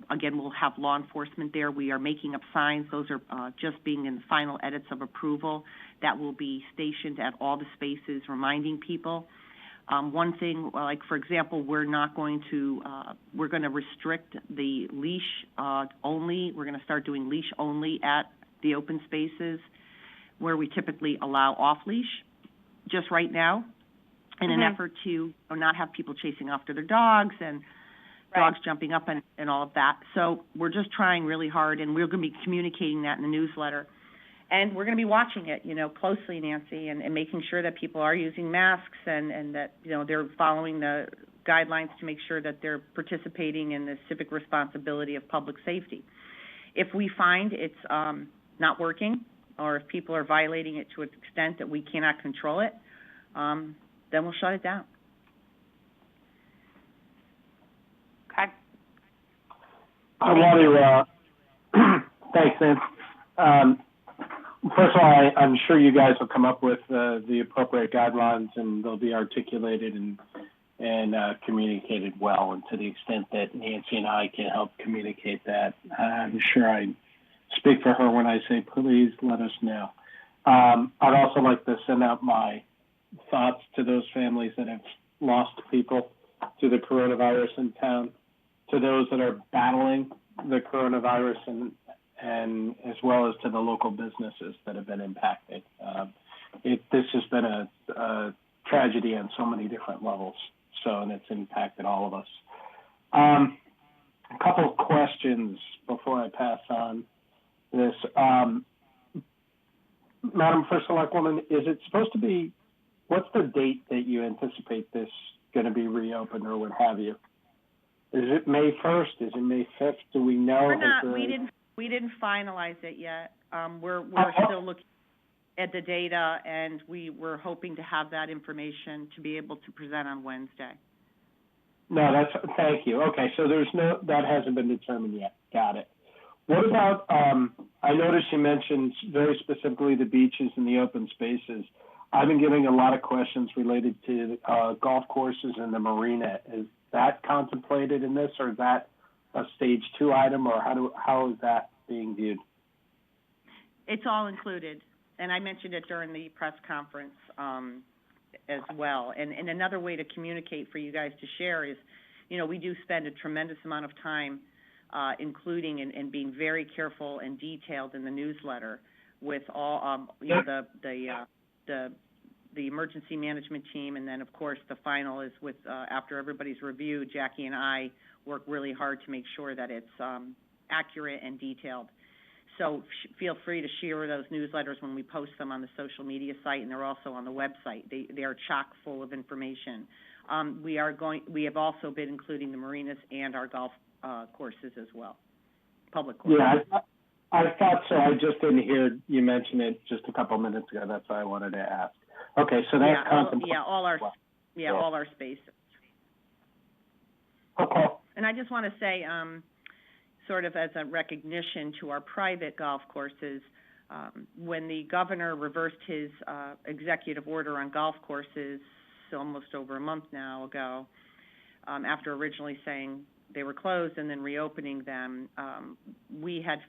[SPEAKER 2] Again, we'll have law enforcement there. We are making up signs. Those are just being in the final edits of approval. That will be stationed at all the spaces, reminding people. One thing, like, for example, we're going to restrict the leash only. We're going to start doing leash only at the open spaces where we typically allow off-leash just right now in an effort to not have people chasing after their dogs and dogs jumping up and all of that. So we're just trying really hard, and we're going to be communicating that in the newsletter. And we're going to be watching it, closely, Nancy, and making sure that people are using masks and that, they're following the guidelines to make sure that they're participating in the civic responsibility of public safety. If we find it's not working, or if people are violating it to an extent that we cannot control it, then we'll shut it down.
[SPEAKER 3] Okay.
[SPEAKER 7] I want to, thanks, Nancy. First of all, I'm sure you guys will come up with the appropriate guidelines, and they'll be articulated and communicated well. And to the extent that Nancy and I can help communicate that, I'm sure I speak for her when I say, please let us know. I'd also like to send out my thoughts to those families that have lost people to the coronavirus in town, to those that are battling the coronavirus, and as well as to the local businesses that have been impacted. This has been a tragedy on so many different levels, and it's impacted all of us. A couple of questions before I pass on this. Madam First Selectwoman, is it supposed to be, what's the date that you anticipate this going to be reopened, or what have you? Is it May 1st? Is it May 5th? Do we know?
[SPEAKER 2] We didn't finalize it yet. We're still looking. at the data, and we were hoping to have that information to be able to present on Wednesday.
[SPEAKER 7] No, thank you. Okay, so that hasn't been determined yet. Got it. What about, I noticed you mentioned very specifically the beaches and the open spaces. I've been getting a lot of questions related to golf courses and the marina. Is that contemplated in this, or is that a stage 2 item, or how is that being viewed?
[SPEAKER 2] It's all included, and I mentioned it during the press conference as well. And another way to communicate for you guys to share is, we do spend a tremendous amount of time including and being very careful and detailed in the newsletter with all, the emergency management team, and then of course the final is with after everybody's review, Jackie and I work really hard to make sure that it's accurate and detailed. So feel free to share those newsletters when we post them on the social media site, and they're also on the website. They are chock full of information. We have also been including the marinas and our golf courses as well, public courses.
[SPEAKER 7] Yeah, I thought so. I just didn't hear you mention it just a couple minutes ago. That's why I wanted to ask. Okay, so that's contemplated.
[SPEAKER 2] All our spaces.
[SPEAKER 7] Okay.
[SPEAKER 2] And I just want to say, sort of as a recognition to our private golf courses, when the governor reversed his executive order on golf courses almost over a month now ago, after originally saying they were closed and then reopening them, we had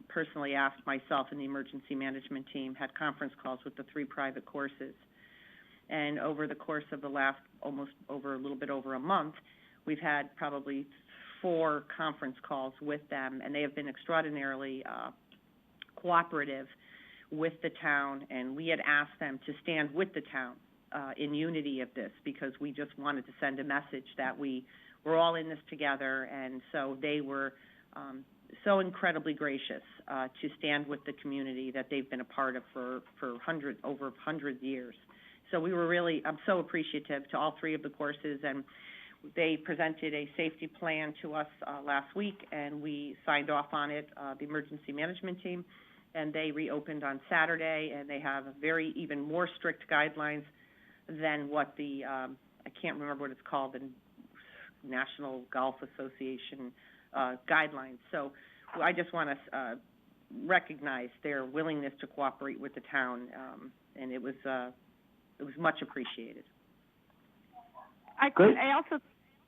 [SPEAKER 2] personally asked myself and the emergency management team, had conference calls with the 3 private courses. And over the course of the last a little bit over a month, we've had probably 4 conference calls with them, and they have been extraordinarily cooperative with the town, and we had asked them to stand with the town in unity of this, because we just wanted to send a message that we're all in this together, and so they were so incredibly gracious to stand with the community that they've been a part of for over 100 years. So I'm so appreciative to all 3 of the courses, and they presented a safety plan to us last week, and we signed off on it, the emergency management team, and they reopened on Saturday, and they have even more strict guidelines than what the, I can't remember what it's called, the National Golf Association guidelines. So I just want to recognize their willingness to cooperate with the town, and it was much appreciated.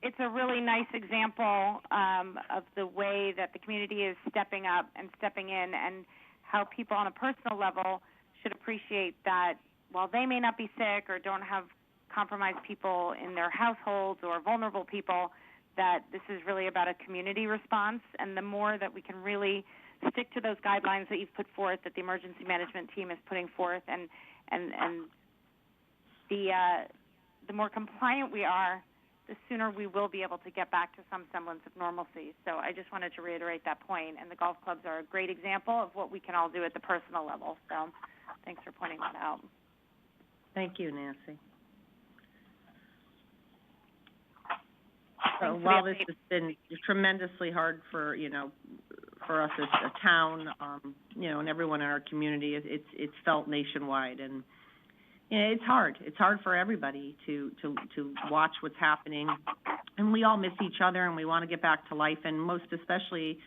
[SPEAKER 3] It's a really nice example of the way that the community is stepping up and stepping in, and how people on a personal level should appreciate that while they may not be sick or don't have compromised people in their households or vulnerable people, that this is really about a community response. And the more that we can really stick to those guidelines that you've put forth, that the emergency management team is putting forth, and the more compliant we are, the sooner we will be able to get back to some semblance of normalcy. So I just wanted to reiterate that point, and the golf clubs are a great example of what we can all do at the personal level. So thanks for pointing that out.
[SPEAKER 2] Thank you, Nancy. So while this has been tremendously hard for us as a town, and everyone in our community, it's felt nationwide, and it's hard. It's hard for everybody to watch what's happening, and we all miss each other, and we want to get back to life, and most especially,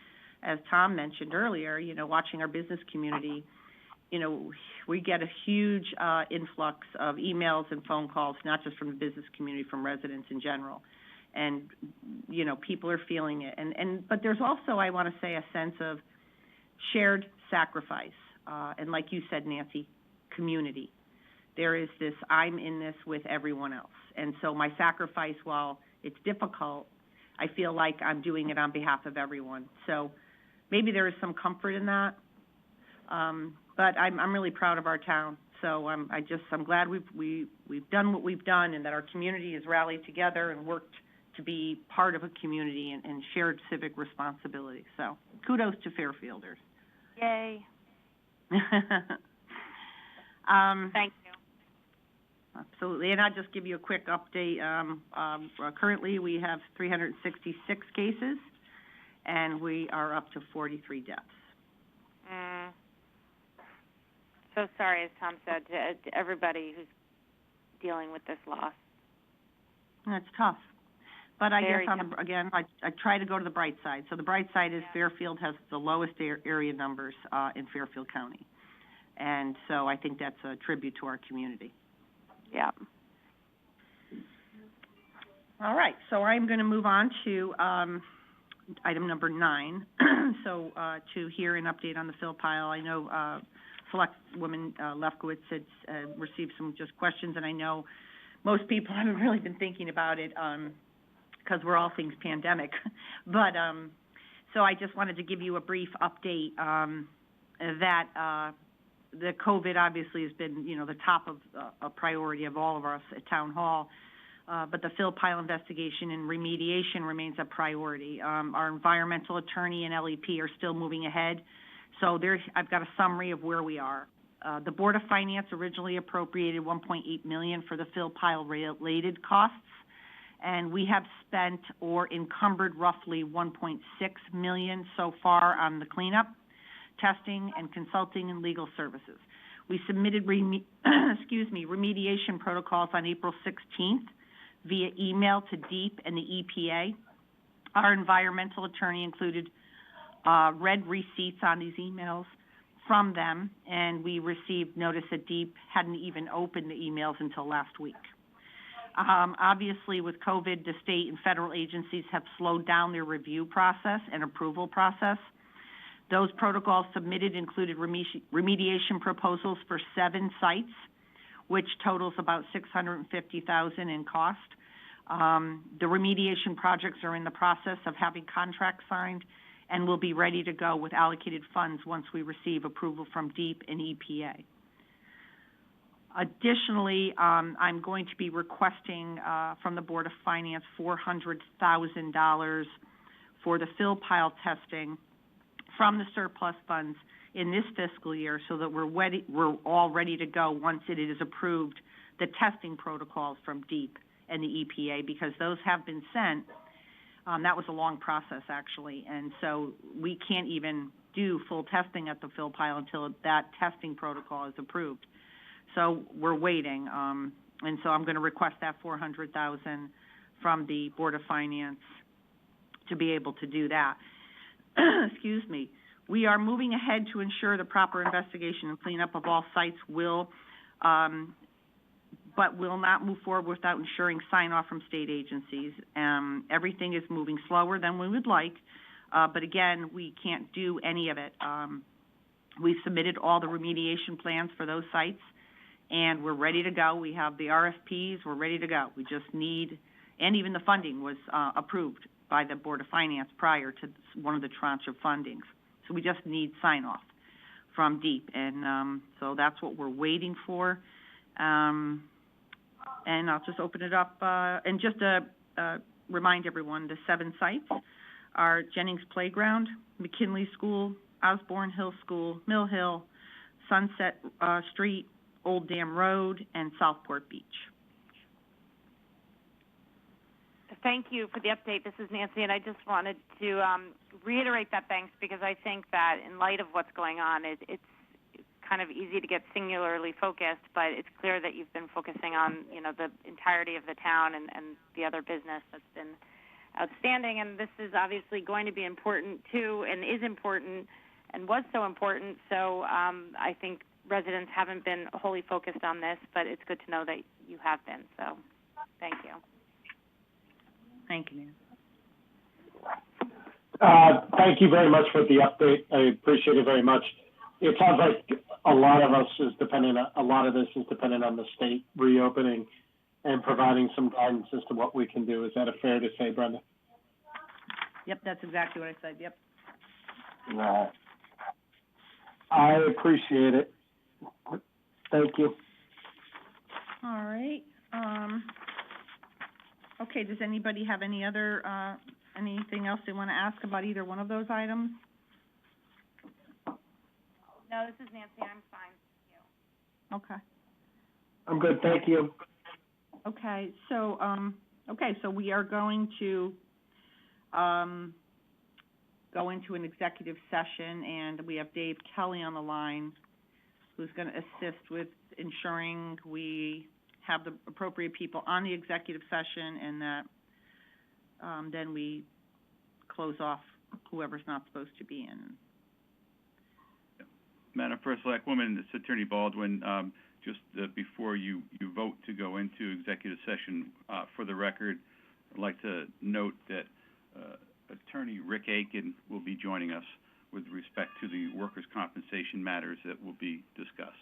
[SPEAKER 2] as Tom mentioned earlier, watching our business community. We get a huge influx of emails and phone calls, not just from the business community, from residents in general. And, people are feeling it. But there's also, I want to say, a sense of shared sacrifice. And like you said, Nancy, community. There is this, I'm in this with everyone else. And so my sacrifice, while it's difficult, I feel like I'm doing it on behalf of everyone. So maybe there is some comfort in that. But I'm really proud of our town. So I'm glad we've done what we've done, and that our community has rallied together and worked to be part of a community and shared civic responsibility. So kudos to Fairfielders.
[SPEAKER 3] Yay. Thank you.
[SPEAKER 2] Absolutely. And I'll just give you a quick update. Currently, we have 366 cases, and we are up to 43 deaths.
[SPEAKER 3] so sorry, as Tom said, to everybody who's dealing with this loss.
[SPEAKER 2] That's tough. But I
[SPEAKER 3] Very
[SPEAKER 2] guess, I try to go to the bright side. So the bright side is Fairfield has the lowest area numbers in Fairfield County. And so I think that's a tribute to our community.
[SPEAKER 3] Yeah.
[SPEAKER 2] All right, so I'm going to move on to item number 9. So to hear an update on the fill pile. I know Selectwoman Lefkowitz had received some just questions, and I know most people haven't really been thinking about it because we're all things pandemic. But so I just wanted to give you a brief update that the COVID obviously has been, the top of a priority of all of us at Town Hall. But the fill pile investigation and remediation remains a priority. Our environmental attorney and LEP are still moving ahead. So I've got a summary of where we are. The Board of Finance originally appropriated $1.8 million for the fill pile related costs, and we have spent or encumbered roughly $1.6 million so far on the cleanup, testing, and consulting and legal services. We submitted remediation protocols on April 16th via email to DEEP and the EPA. Our environmental attorney included read receipts on these emails from them, and we received notice that DEEP hadn't even opened the emails until last week. Obviously, with COVID, the state and federal agencies have slowed down their review process and approval process. Those protocols submitted included remediation proposals for 7 sites, which totals about $650,000 in cost. The remediation projects are in the process of having contracts signed and will be ready to go with allocated funds once we receive approval from DEEP and EPA. Additionally, I'm going to be requesting from the Board of Finance $400,000 for the fill pile testing from the surplus funds in this fiscal year so that we're all ready to go once it is approved, the testing protocols from DEEP and the EPA, because those have been sent. That was a long process, actually, and so we can't even do full testing at the fill pile until that testing protocol is approved. So we're waiting, and so I'm going to request that $400,000 from the Board of Finance to be able to do that. Excuse me. We are moving ahead to ensure the proper investigation and cleanup of all sites but will not move forward without ensuring sign-off from state agencies. Everything is moving slower than we would like, but again, we can't do any of it. We've submitted all the remediation plans for those sites, and we're ready to go. We have the RFPs, we're ready to go. We just need, and even the funding was approved by the Board of Finance prior to one of the tranche of fundings. So we just need sign-off from DEEP, and so that's what we're waiting for. And I'll just open it up, and just to remind everyone, the 7 sites are Jennings Playground, McKinley School, Osborne Hill School, Mill Hill, Sunset Street, Old Dam Road, and Southport Beach.
[SPEAKER 3] Thank you for the update. This is Nancy, and I just wanted to reiterate that thanks, because I think that in light of what's going on, it's kind of easy to get singularly focused, but it's clear that you've been focusing on, the entirety of the town and the other business that's been outstanding. And this is obviously going to be important too, and is important, and was so important. So I think residents haven't been wholly focused on this, but it's good to know that you have been. So thank you.
[SPEAKER 2] Thank you, Nancy.
[SPEAKER 7] Thank you very much for the update. I appreciate it very much. It sounds like a lot of this is dependent on the state reopening and providing some guidance as to what we can do. Is that fair to say, Brenda?
[SPEAKER 2] Yep, that's exactly what I said. Yep.
[SPEAKER 7] I appreciate it. Thank you.
[SPEAKER 2] All right. Okay, does anybody have any other, anything else they want to ask about either one of those items?
[SPEAKER 3] No, this is Nancy. I'm fine. Thank you.
[SPEAKER 2] Okay.
[SPEAKER 7] I'm good. Thank you.
[SPEAKER 2] Okay, so we are going to go into an executive session, and we have Dave Kelly on the line who's going to assist with ensuring we have the appropriate people on the executive session, and that then we close off whoever's not supposed to be in.
[SPEAKER 6] Madam First Selectwoman, it's Attorney Baldwin. Just before you vote to go into executive session, for the record, I'd like to note that Attorney Rick Aiken will be joining us with respect to the workers' compensation matters that will be discussed.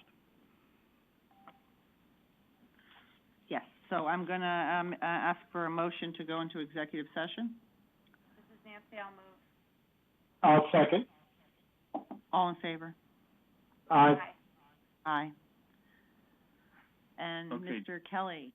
[SPEAKER 2] Yes, so I'm going to ask for a motion to go into executive session.
[SPEAKER 3] This is Nancy, I'll move.
[SPEAKER 7] I'll second.
[SPEAKER 2] All in favor?
[SPEAKER 7] Aye.
[SPEAKER 2] Aye. And
[SPEAKER 6] Okay.
[SPEAKER 2] Mr. Kelly?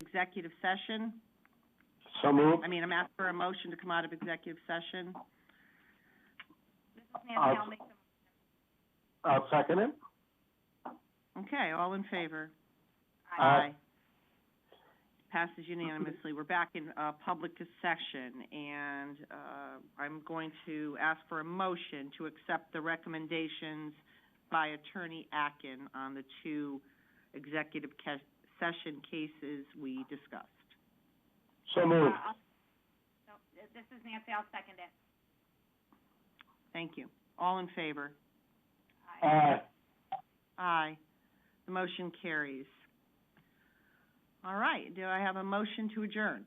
[SPEAKER 2] Executive session.
[SPEAKER 7] So moved.
[SPEAKER 2] I'm asking for a motion to come out of executive session.
[SPEAKER 3] This is Nancy, I'll make the
[SPEAKER 7] I'll second it.
[SPEAKER 2] Okay, all in favor?
[SPEAKER 7] Aye.
[SPEAKER 2] Passes unanimously. We're back in public session, and I'm going to ask for a motion to accept the recommendations by Attorney Atkin on the two executive session cases we discussed.
[SPEAKER 7] So moved.
[SPEAKER 3] No, this is Nancy, I'll second it.
[SPEAKER 2] Thank you. All in favor?
[SPEAKER 7] Aye.
[SPEAKER 2] Aye. The motion carries. All right, do I have a motion to adjourn?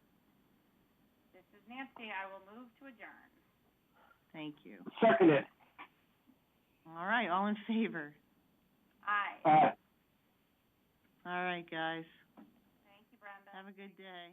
[SPEAKER 3] This is Nancy, I will move to adjourn.
[SPEAKER 2] Thank you.
[SPEAKER 7] Second it.
[SPEAKER 2] All right, all in favor?
[SPEAKER 3] Aye.
[SPEAKER 7] Aye.
[SPEAKER 2] All right, guys.
[SPEAKER 3] Thank you, Brenda.
[SPEAKER 2] Have a good day.